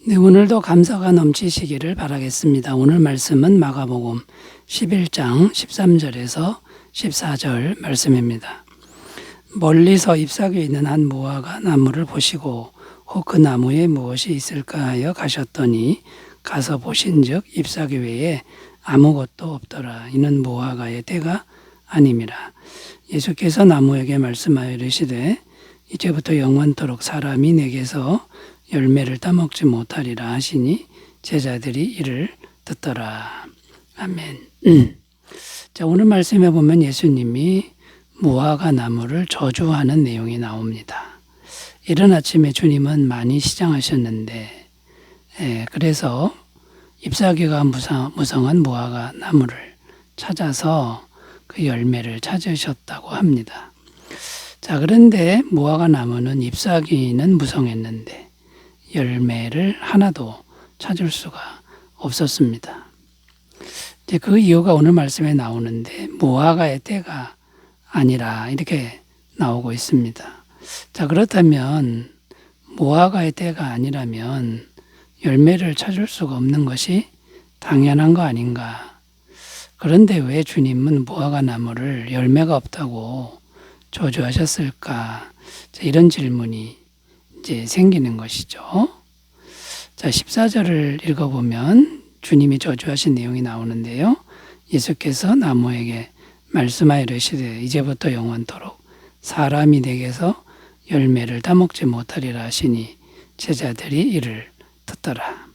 네, 오늘도 감사가 넘치시기를 바라겠습니다. 오늘 말씀은 마가복음 11장 13절에서 14절 말씀입니다. 멀리서 잎사귀 있는 한 무화과 나무를 보시고 혹 그 나무에 무엇이 있을까 하여 가셨더니 가서 보신즉 잎사귀 외에 아무것도 없더라. 이는 무화과의 때가 아님이라. 예수께서 나무에게 말씀하여 이르시되 이제부터 영원토록 사람이 내게서 열매를 따먹지 못하리라 하시니 제자들이 이를 듣더라. 아멘. 자, 오늘 말씀에 보면 예수님이 무화과 나무를 저주하는 내용이 나옵니다. 이른 아침에 주님은 많이 시장하셨는데, 그래서 잎사귀가 무성한 무화과 나무를 찾아서 그 열매를 찾으셨다고 합니다. 자, 그런데 무화과 나무는 잎사귀는 무성했는데 열매를 하나도 찾을 수가 없었습니다. 이제 그 이유가 오늘 말씀에 나오는데 무화과의 때가 아니라 이렇게 나오고 있습니다. 자, 그렇다면 무화과의 때가 아니라면 열매를 찾을 수가 없는 것이 당연한 거 아닌가? 그런데 왜 주님은 무화과 나무를 열매가 없다고 저주하셨을까? 자, 이런 질문이 이제 생기는 것이죠. 자, 14절을 읽어보면 주님이 저주하신 내용이 나오는데요. 예수께서 나무에게 말씀하여 이르시되 이제부터 영원토록 사람이 내게서 열매를 따먹지 못하리라 하시니 제자들이 이를 듣더라.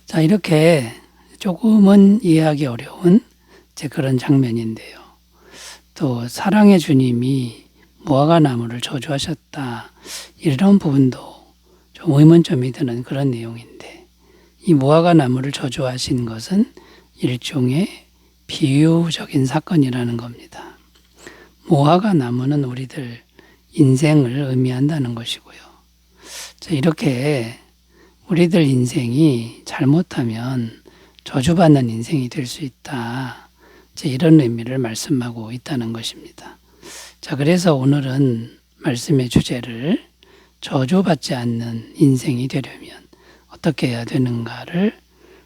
자, 이렇게 조금은 이해하기 어려운 그런 장면인데요. 또 사랑의 주님이 무화과 나무를 저주하셨다, 이런 부분도 좀 의문점이 드는 그런 내용인데, 이 무화과 나무를 저주하신 것은 일종의 비유적인 사건이라는 겁니다. 무화과 나무는 우리들 인생을 의미한다는 것이고요. 자, 이렇게 우리들 인생이 잘못하면 저주받는 인생이 될 수 있다, 이런 의미를 말씀하고 있다는 것입니다. 자, 그래서 오늘은 말씀의 주제를 저주받지 않는 인생이 되려면 어떻게 해야 되는가를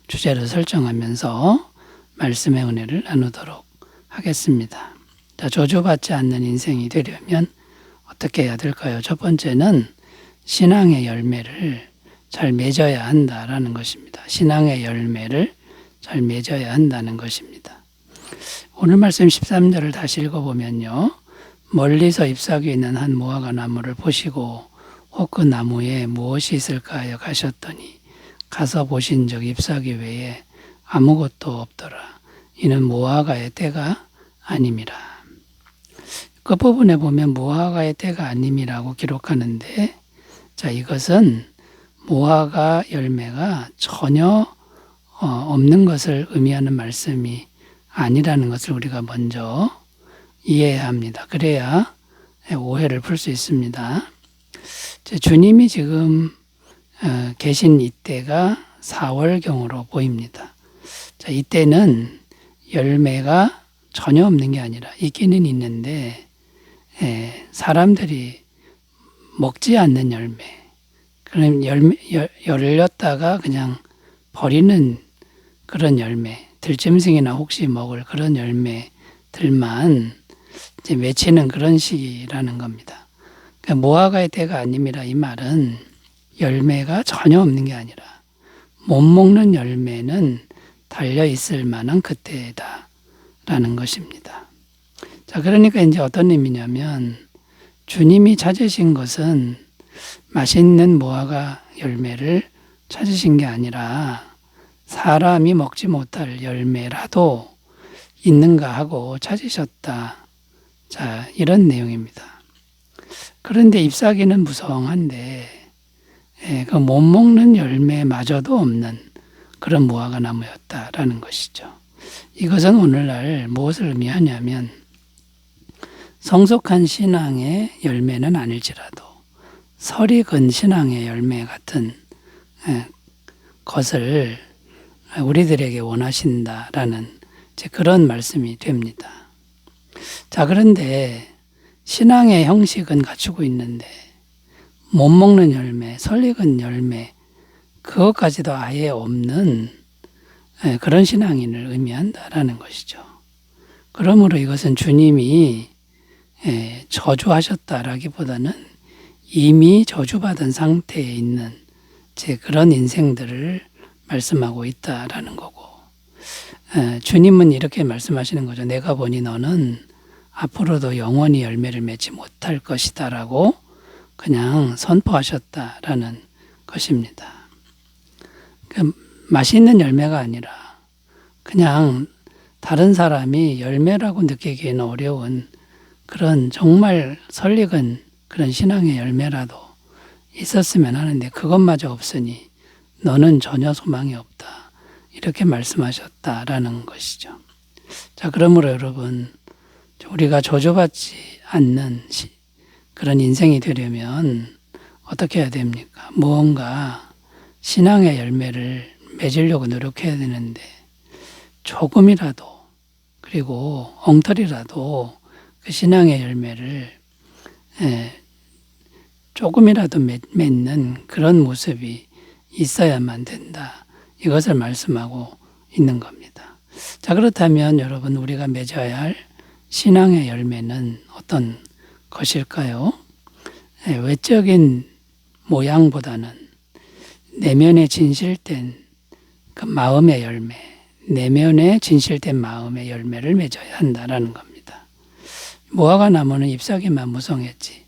주제로 설정하면서 말씀의 은혜를 나누도록 하겠습니다. 자, 저주받지 않는 인생이 되려면 어떻게 해야 될까요? 첫 번째는 신앙의 열매를 잘 맺어야 한다라는 것입니다. 신앙의 열매를 잘 맺어야 한다는 것입니다. 오늘 말씀 13절을 다시 읽어보면요. 멀리서 잎사귀 있는 한 무화과 나무를 보시고 혹 그 나무에 무엇이 있을까 하여 가셨더니 가서 보신즉 잎사귀 외에 아무것도 없더라. 이는 무화과의 때가 아님이라. 끝부분에 보면 무화과의 때가 아님이라고 기록하는데, 자, 이것은 무화과 열매가 전혀 없는 것을 의미하는 말씀이 아니라는 것을 우리가 먼저 이해해야 합니다. 그래야 오해를 풀 수 있습니다. 주님이 지금 계신 이때가 4월경으로 보입니다. 자, 이때는 열매가 전혀 없는 게 아니라 있기는 있는데 사람들이 먹지 않는 열매, 그럼 열렸다가 그냥 버리는 그런 열매, 들짐승이나 혹시 먹을 그런 열매들만 이제 맺히는 그런 시기라는 겁니다. 그러니까 무화과의 때가 아님이라, 이 말은 열매가 전혀 없는 게 아니라 못 먹는 열매는 달려 있을 만한 그때다라는 것입니다. 자, 그러니까 이제 어떤 의미냐면 주님이 찾으신 것은 맛있는 무화과 열매를 찾으신 게 아니라 사람이 먹지 못할 열매라도 있는가 하고 찾으셨다. 자, 이런 내용입니다. 그런데 잎사귀는 무성한데 그 못 먹는 열매마저도 없는 그런 무화과 나무였다라는 것이죠. 이것은 오늘날 무엇을 의미하냐면 성숙한 신앙의 열매는 아닐지라도 설익은 신앙의 열매 같은 것을 우리들에게 원하신다라는 그런 말씀이 됩니다. 자, 그런데 신앙의 형식은 갖추고 있는데 못 먹는 열매, 설익은 열매, 그것까지도 아예 없는 그런 신앙인을 의미한다라는 것이죠. 그러므로 이것은 주님이 저주하셨다라기보다는 이미 저주받은 상태에 있는 그런 인생들을 말씀하고 있다라는 거고, 주님은 이렇게 말씀하시는 거죠. 내가 보니 너는 앞으로도 영원히 열매를 맺지 못할 것이다라고 그냥 선포하셨다라는 것입니다. 맛있는 열매가 아니라 그냥 다른 사람이 열매라고 느끼기에는 어려운 그런 정말 설익은 그런 신앙의 열매라도 있었으면 하는데 그것마저 없으니 너는 전혀 소망이 없다. 이렇게 말씀하셨다라는 것이죠. 자, 그러므로 여러분, 우리가 저주받지 않는 그런 인생이 되려면 어떻게 해야 됩니까? 무언가 신앙의 열매를 맺으려고 노력해야 되는데 조금이라도, 그리고 엉터리라도 그 신앙의 열매를 조금이라도 맺는 그런 모습이 있어야만 된다. 이것을 말씀하고 있는 겁니다. 자, 그렇다면 여러분, 우리가 맺어야 할 신앙의 열매는 어떤 것일까요? 외적인 모양보다는 내면에 진실된 그 마음의 열매, 내면에 진실된 마음의 열매를 맺어야 한다라는 겁니다. 무화과 나무는 잎사귀만 무성했지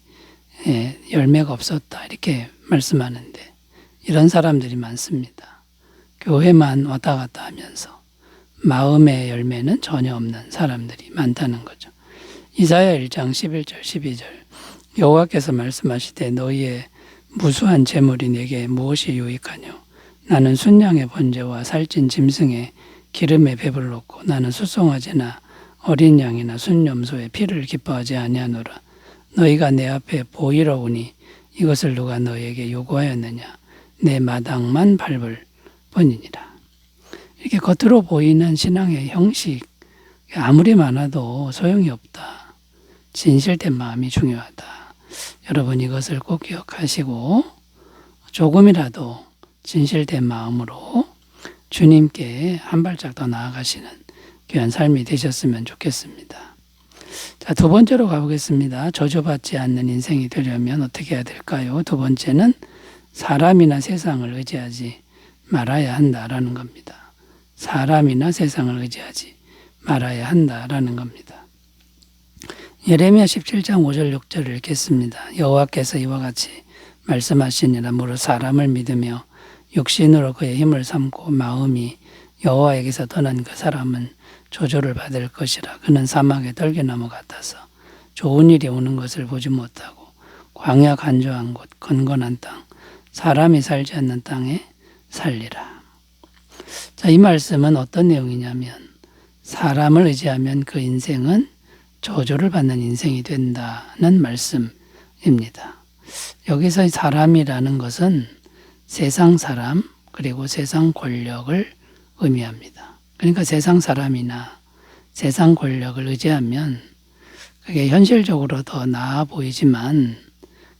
열매가 없었다 이렇게 말씀하는데 이런 사람들이 많습니다. 교회만 왔다 갔다 하면서 마음의 열매는 전혀 없는 사람들이 많다는 거죠. 이사야 1장 11절 12절 여호와께서 말씀하시되 너희의 무수한 재물이 내게 무엇이 유익하뇨? 나는 순양의 번제와 살찐 짐승의 기름에 배불렀고 나는 수송아지나 어린 양이나 순염소의 피를 기뻐하지 아니하노라. 너희가 내 앞에 보이러 오니 이것을 누가 너희에게 요구하였느냐? 내 마당만 밟을 뿐이니라. 이렇게 겉으로 보이는 신앙의 형식 아무리 많아도 소용이 없다. 진실된 마음이 중요하다. 여러분 이것을 꼭 기억하시고 조금이라도 진실된 마음으로 주님께 한 발짝 더 나아가시는 귀한 삶이 되셨으면 좋겠습니다. 자, 두 번째로 가보겠습니다. 저주받지 않는 인생이 되려면 어떻게 해야 될까요? 두 번째는 사람이나 세상을 의지하지 말아야 한다라는 겁니다. 사람이나 세상을 의지하지 말아야 한다라는 겁니다. 예레미야 17장 5절 6절을 읽겠습니다. 여호와께서 이와 같이 말씀하시니라. 무릇 사람을 믿으며 육신으로 그의 힘을 삼고 마음이 여호와에게서 떠난 그 사람은 조조를 받을 것이라. 그는 사막의 떨기나무 같아서 좋은 일이 오는 것을 보지 못하고 광야 간조한 곳 건건한 땅 사람이 살지 않는 땅에 살리라. 자, 이 말씀은 어떤 내용이냐면 사람을 의지하면 그 인생은 저주를 받는 인생이 된다는 말씀입니다. 여기서 사람이라는 것은 세상 사람 그리고 세상 권력을 의미합니다. 그러니까 세상 사람이나 세상 권력을 의지하면 그게 현실적으로 더 나아 보이지만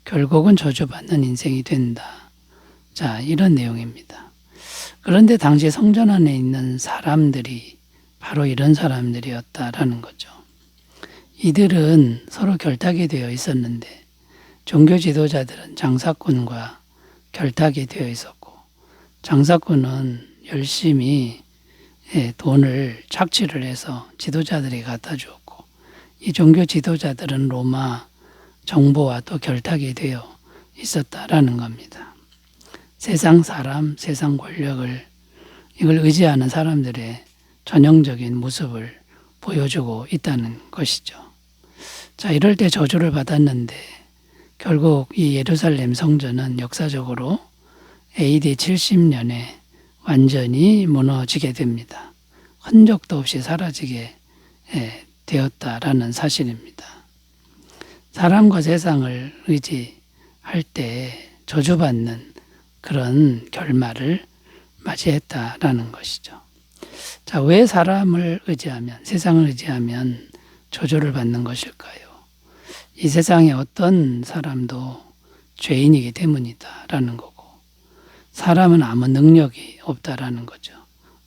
결국은 저주받는 인생이 된다. 자, 이런 내용입니다. 그런데 당시 성전 안에 있는 사람들이 바로 이런 사람들이었다라는 거죠. 이들은 서로 결탁이 되어 있었는데 종교 지도자들은 장사꾼과 결탁이 되어 있었고 장사꾼은 열심히 돈을 착취를 해서 지도자들이 갖다 주었고 이 종교 지도자들은 로마 정보와 또 결탁이 되어 있었다라는 겁니다. 세상 사람, 세상 권력을 이걸 의지하는 사람들의 전형적인 모습을 보여주고 있다는 것이죠. 자, 이럴 때 저주를 받았는데 결국 이 예루살렘 성전은 역사적으로 AD 70년에 완전히 무너지게 됩니다. 흔적도 없이 사라지게 되었다라는 사실입니다. 사람과 세상을 의지할 때 저주받는 그런 결말을 맞이했다라는 것이죠. 자, 왜 사람을 의지하면, 세상을 의지하면 저주를 받는 것일까요? 이 세상에 어떤 사람도 죄인이기 때문이다라는 거고, 사람은 아무 능력이 없다라는 거죠.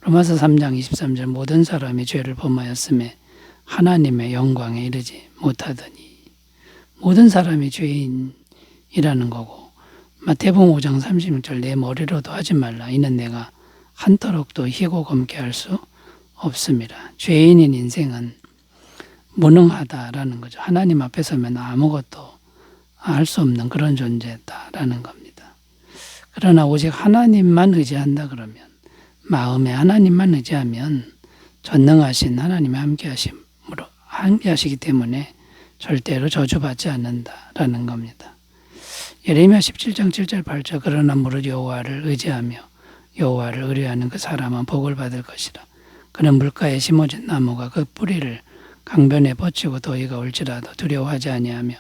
로마서 3장 23절 모든 사람이 죄를 범하였음에 하나님의 영광에 이르지 못하더니 모든 사람이 죄인이라는 거고 마태복음 5장 36절 내 머리로도 하지 말라 이는 내가 한터럭도 희고 검게 할 수 없습니다. 죄인인 인생은 무능하다라는 거죠. 하나님 앞에 서면 아무것도 할 수 없는 그런 존재다라는 겁니다. 그러나 오직 하나님만 의지한다 그러면 마음에 하나님만 의지하면 전능하신 하나님의 함께 하시기 때문에 절대로 저주받지 않는다라는 겁니다. 예레미야 17장 7절 8절 그러나 무릇 여호와를 의지하며 여호와를 의뢰하는 그 사람은 복을 받을 것이라. 그는 물가에 심어진 나무가 그 뿌리를 강변에 뻗치고 더위가 올지라도 두려워하지 아니하며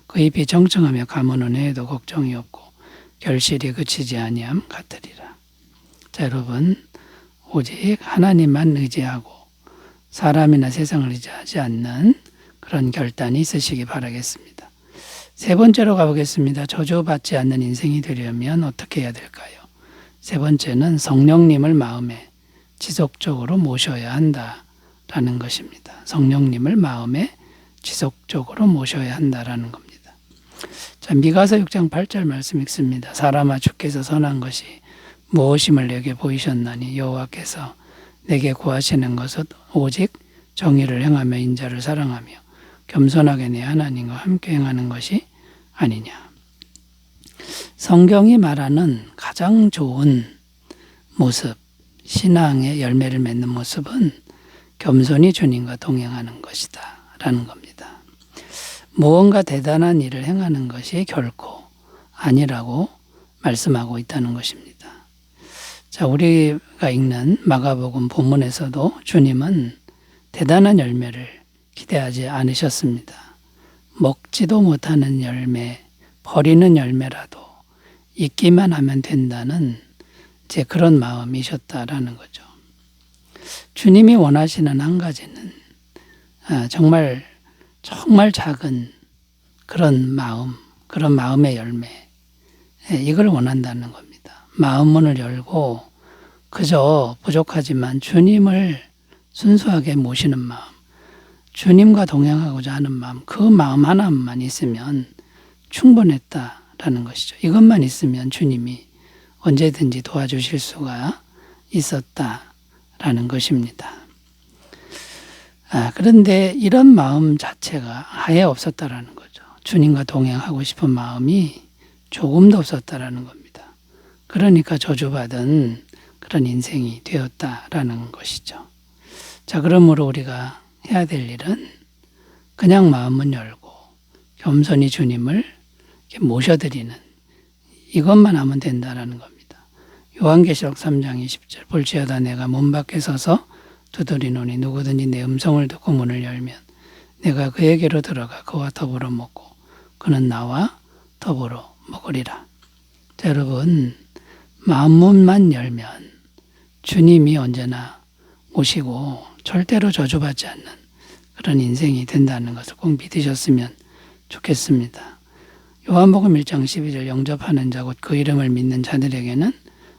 그 잎이 정청하며 가뭄은 해에도 걱정이 없고 결실이 그치지 아니함 같으리라. 자, 여러분 오직 하나님만 의지하고 사람이나 세상을 의지하지 않는 그런 결단이 있으시기 바라겠습니다. 세 번째로 가보겠습니다. 저주받지 않는 인생이 되려면 어떻게 해야 될까요? 세 번째는 성령님을 마음에 지속적으로 모셔야 한다라는 것입니다. 성령님을 마음에 지속적으로 모셔야 한다라는 겁니다. 자, 미가서 6장 8절 말씀 읽습니다. 사람아 주께서 선한 것이 무엇임을 내게 보이셨나니 여호와께서 내게 구하시는 것은 오직 정의를 행하며 인자를 사랑하며 겸손하게 내 하나님과 함께 행하는 것이 아니냐. 성경이 말하는 가장 좋은 모습, 신앙의 열매를 맺는 모습은 겸손히 주님과 동행하는 것이다 라는 겁니다. 무언가 대단한 일을 행하는 것이 결코 아니라고 말씀하고 있다는 것입니다. 자, 우리가 읽는 마가복음 본문에서도 주님은 대단한 열매를 기대하지 않으셨습니다. 먹지도 못하는 열매, 버리는 열매라도 있기만 하면 된다는 이제 그런 마음이셨다라는 거죠. 주님이 원하시는 한 가지는 정말 작은 그런 마음, 그런 마음의 열매, 이걸 원한다는 겁니다. 마음 문을 열고 그저 부족하지만 주님을 순수하게 모시는 마음, 주님과 동행하고자 하는 마음, 그 마음 하나만 있으면 충분했다라는 것이죠. 이것만 있으면 주님이 언제든지 도와주실 수가 있었다라는 것입니다. 그런데 이런 마음 자체가 아예 없었다라는 거죠. 주님과 동행하고 싶은 마음이 조금도 없었다라는 겁니다. 그러니까 저주받은 그런 인생이 되었다라는 것이죠. 자, 그러므로 우리가 해야 될 일은 그냥 마음은 열고 겸손히 주님을 이렇게 모셔드리는 이것만 하면 된다라는 겁니다. 요한계시록 3장 20절 볼지어다 내가 문 밖에 서서 두드리노니 누구든지 내 음성을 듣고 문을 열면 내가 그에게로 들어가 그와 더불어 먹고 그는 나와 더불어 먹으리라. 자, 여러분 마음문만 열면 주님이 언제나 오시고 절대로 저주받지 않는 그런 인생이 된다는 것을 꼭 믿으셨으면 좋겠습니다. 요한복음 1장 12절 영접하는 자 곧 그 이름을 믿는 자들에게는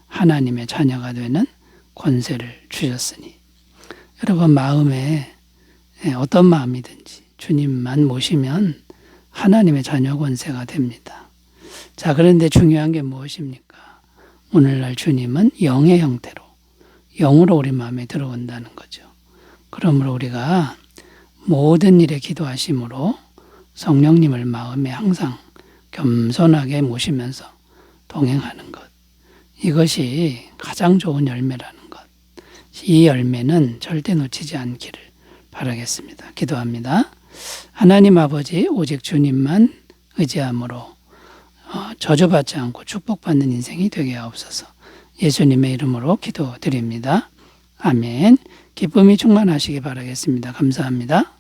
하나님의 자녀가 되는 권세를 주셨으니 여러분 마음에 어떤 마음이든지 주님만 모시면 하나님의 자녀 권세가 됩니다. 자, 그런데 중요한 게 무엇입니까? 오늘날 주님은 영의 형태로 영으로 우리 마음에 들어온다는 거죠. 그러므로 우리가 모든 일에 기도하심으로 성령님을 마음에 항상 겸손하게 모시면서 동행하는 것. 이것이 가장 좋은 열매라는 것. 이 열매는 절대 놓치지 않기를 바라겠습니다. 기도합니다. 하나님 아버지 오직 주님만 의지함으로 저주받지 않고 축복받는 인생이 되게 하옵소서. 예수님의 이름으로 기도드립니다. 아멘. 기쁨이 충만하시기 바라겠습니다. 감사합니다.